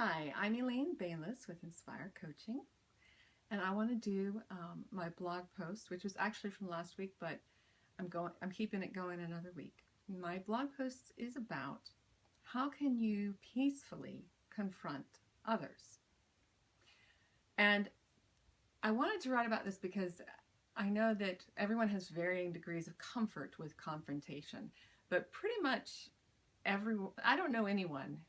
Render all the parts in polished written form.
Hi, I'm Elaine.Bayless with Inspire Coaching, and I want to do my blog post, which was actually from last week, but I'm keeping it going another week. My blog post is about how can you peacefully confront others. And I wanted to write about this because I know that everyone has varying degrees of comfort with confrontation, but pretty much I don't know anyone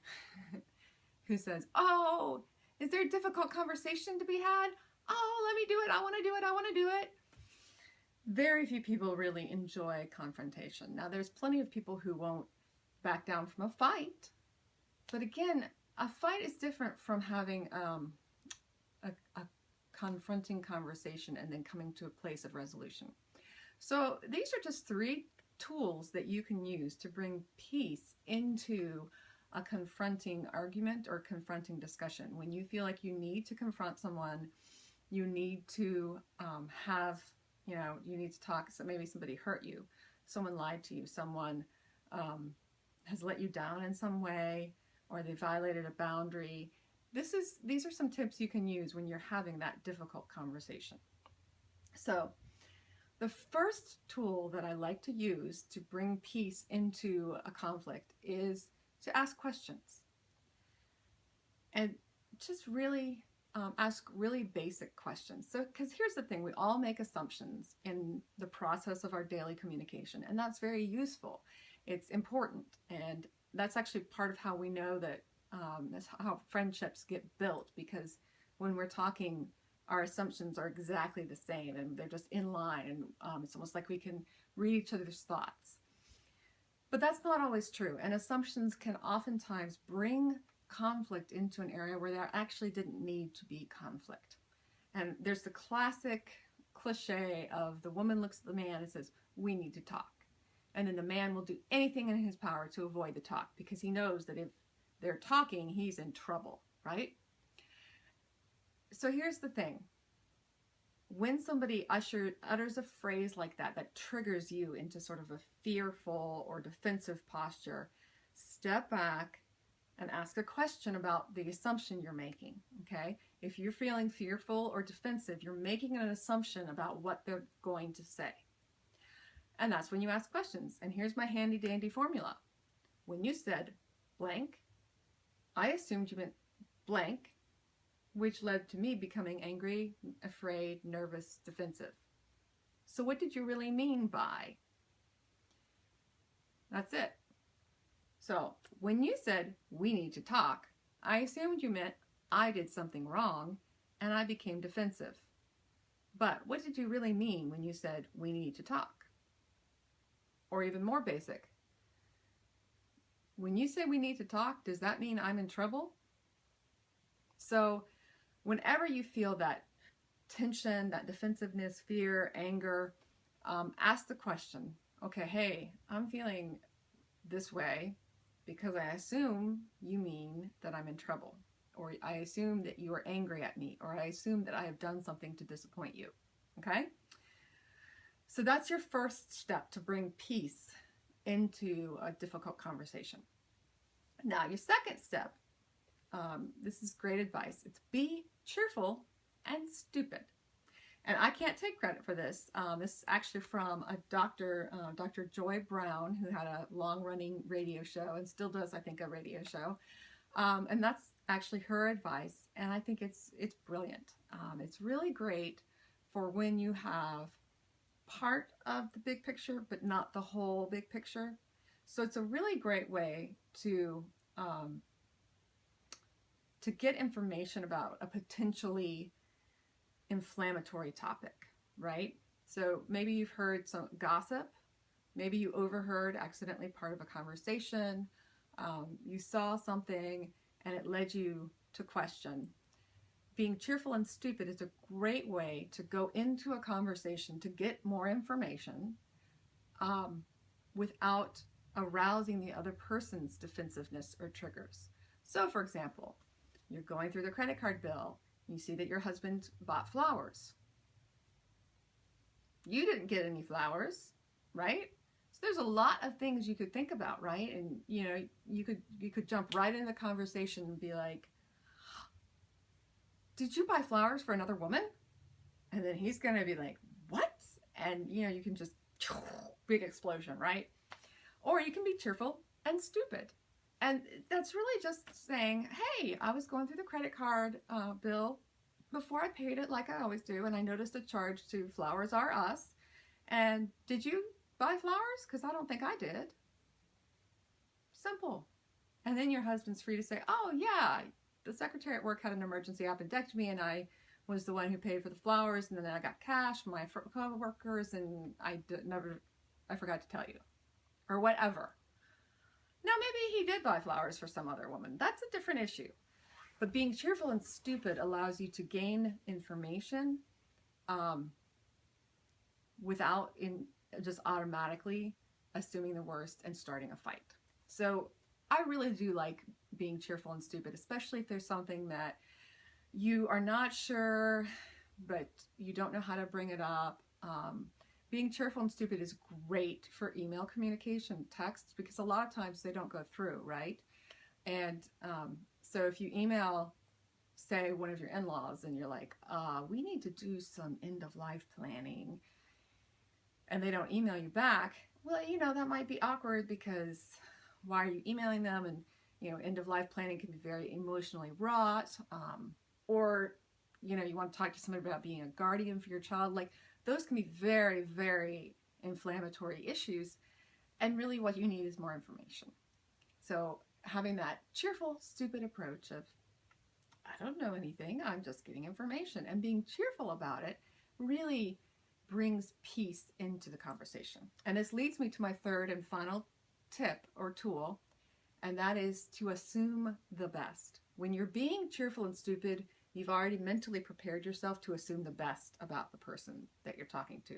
who says, oh, is there a difficult conversation to be had? Oh, let me do it. I want to do it. I want to do it. Very few people really enjoy confrontation. Now, there's plenty of people who won't back down from a fight. But again, a fight is different from having a confronting conversation and then coming to a place of resolution. So these are just 3 tools that you can use to bring peace into a confronting argument or confronting discussion. When you feel like you need to confront someone, you need to you need to talk. So maybe somebody hurt you, someone lied to you, someone has let you down in some way, or they violated a boundary. These are some tips you can use when you're having that difficult conversation. So the first tool that I like to use to bring peace into a conflict is to ask questions. And just really ask really basic questions. So, because here's the thing, we all make assumptions in the process of our daily communication, and that's very useful. It's important, and that's actually part of how we know that that's how friendships get built, because when we're talking, our assumptions are exactly the same and they're just in line, and it's almost like we can read each other's thoughts. But that's not always true, and assumptions can oftentimes bring conflict into an area where there actually didn't need to be conflict. And there's the classic cliche of the woman looks at the man and says, we need to talk. And then the man will do anything in his power to avoid the talk because he knows that if they're talking, he's in trouble, right? So here's the thing. When somebody utters a phrase like that triggers you into sort of a fearful or defensive posture, step back and ask a question about the assumption you're making, okay? If you're feeling fearful or defensive, you're making an assumption about what they're going to say. And that's when you ask questions. And here's my handy dandy formula. When you said blank, I assumed you meant blank, which led to me becoming angry, afraid, nervous, defensive. So what did you really mean by? That's it. So when you said, we need to talk, I assumed you meant I did something wrong and I became defensive. But what did you really mean when you said, we need to talk? Or even more basic, when you say we need to talk, does that mean I'm in trouble? So whenever you feel that tension, that defensiveness, fear, anger, ask the question, okay, hey, I'm feeling this way because I assume you mean that I'm in trouble, or I assume that you are angry at me, or I assume that I have done something to disappoint you, okay? So that's your first step to bring peace into a difficult conversation. Now, your second step, this is great advice. It's be cheerful and stupid. And I can't take credit for this. This is actually from a Dr. Joy Brown, who had a long-running radio show and still does, I think, a radio show. And that's actually her advice. And I think it's brilliant. It's really great for when you have part of the big picture, but not the whole big picture. So it's a really great way to get information about a potentially inflammatory topic, right? So maybe you've heard some gossip, maybe you overheard accidentally part of a conversation, you saw something and it led you to question. Being cheerful and stupid is a great way to go into a conversation to get more information without arousing the other person's defensiveness or triggers. So for example, you're going through the credit card bill, you see that your husband bought flowers. You didn't get any flowers, right? So there's a lot of things you could think about, right? And you know, you could jump right into the conversation and be like, did you buy flowers for another woman? And then he's going to be like, what? And, you know, you can just, big explosion, right? Or you can be cheerful and stupid. And that's really just saying, hey, I was going through the credit card bill before I paid it like I always do, and I noticed a charge to Flowers R Us. And did you buy flowers? Because I don't think I did. Simple. And then your husband's free to say, oh yeah, the secretary at work had an emergency appendectomy and I was the one who paid for the flowers, and then I got cash from my co-workers, and I forgot to tell you, or whatever. Now maybe he did buy flowers for some other woman. That's a different issue. But being cheerful and stupid allows you to gain information without just automatically assuming the worst and starting a fight. So I really do like being cheerful and stupid, especially if there's something that you are not sure, but you don't know how to bring it up. Being cheerful and stupid is great for email communication, texts, because a lot of times they don't go through, right? And so if you email, say, one of your in-laws and you're like, we need to do some end-of-life planning, and they don't email you back, well, you know, that might be awkward because why are you emailing them? And, you know, end-of-life planning can be very emotionally wrought. Or, you know, you want to talk to somebody about being a guardian for your child. Like, those can be very, very inflammatory issues. And really what you need is more information. So having that cheerful, stupid approach of, I don't know anything, I'm just getting information, and being cheerful about it really brings peace into the conversation. And this leads me to my third and final tip or tool, and that is to assume the best. When you're being cheerful and stupid, you've already mentally prepared yourself to assume the best about the person that you're talking to.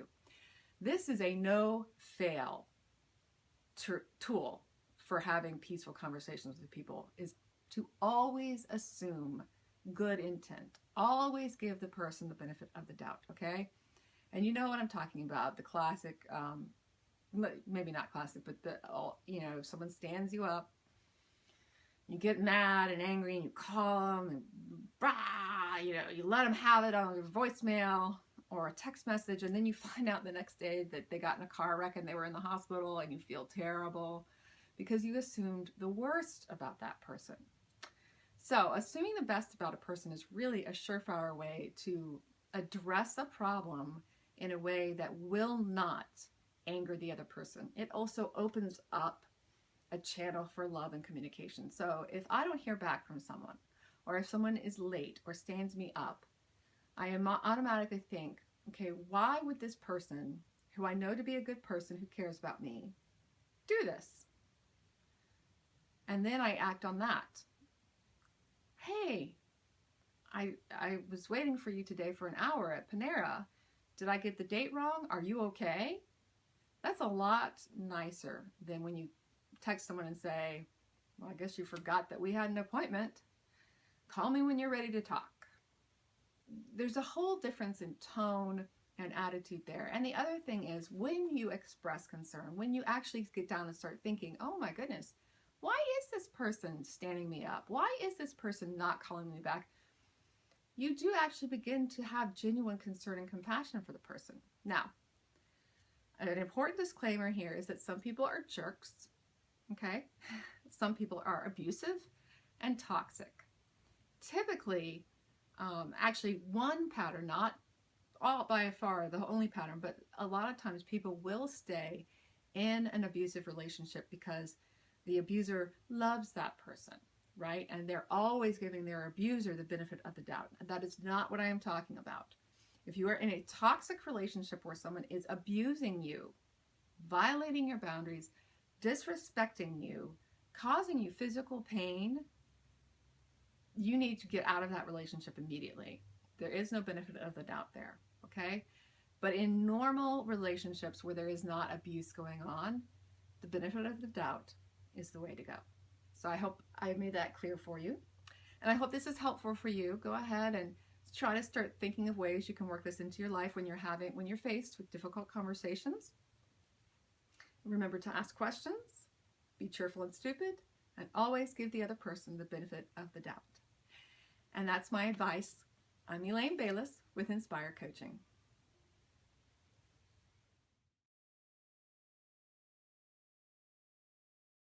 This is a no-fail tool for having peaceful conversations with people, is to always assume good intent. Always give the person the benefit of the doubt, okay? And you know what I'm talking about, the classic, maybe not classic, but you know, someone stands you up, you get mad and angry and you call them and you know, you let them have it on your voicemail or a text message, and then you find out the next day that they got in a car wreck and they were in the hospital, and you feel terrible because you assumed the worst about that person. So assuming the best about a person is really a surefire way to address a problem in a way that will not anger the other person. It also opens up a channel for love and communication. So if I don't hear back from someone, or if someone is late or stands me up, I automatically think, okay, why would this person, who I know to be a good person who cares about me, do this? And then I act on that. Hey, I was waiting for you today for an hour at Panera. Did I get the date wrong? Are you okay? That's a lot nicer than when you text someone and say, well, I guess you forgot that we had an appointment. Call me when you're ready to talk. There's a whole difference in tone and attitude there. And the other thing is, when you express concern, when you actually get down and start thinking, oh my goodness, why is this person standing me up? Why is this person not calling me back? You do actually begin to have genuine concern and compassion for the person. Now, an important disclaimer here is that some people are jerks, okay? Some people are abusive and toxic. Typically, actually one pattern, not all by far the only pattern, but a lot of times people will stay in an abusive relationship because the abuser loves that person, right? And they're always giving their abuser the benefit of the doubt. And that is not what I am talking about. If you are in a toxic relationship where someone is abusing you, violating your boundaries, disrespecting you, causing you physical pain, you need to get out of that relationship immediately. There is no benefit of the doubt there, okay? But in normal relationships where there is not abuse going on, the benefit of the doubt is the way to go. So I hope I made that clear for you. And I hope this is helpful for you. Go ahead and try to start thinking of ways you can work this into your life when you're faced with difficult conversations. Remember to ask questions, be cheerful and stupid, and always give the other person the benefit of the doubt. And that's my advice I'm Elaine Bayless with Inspire Coaching.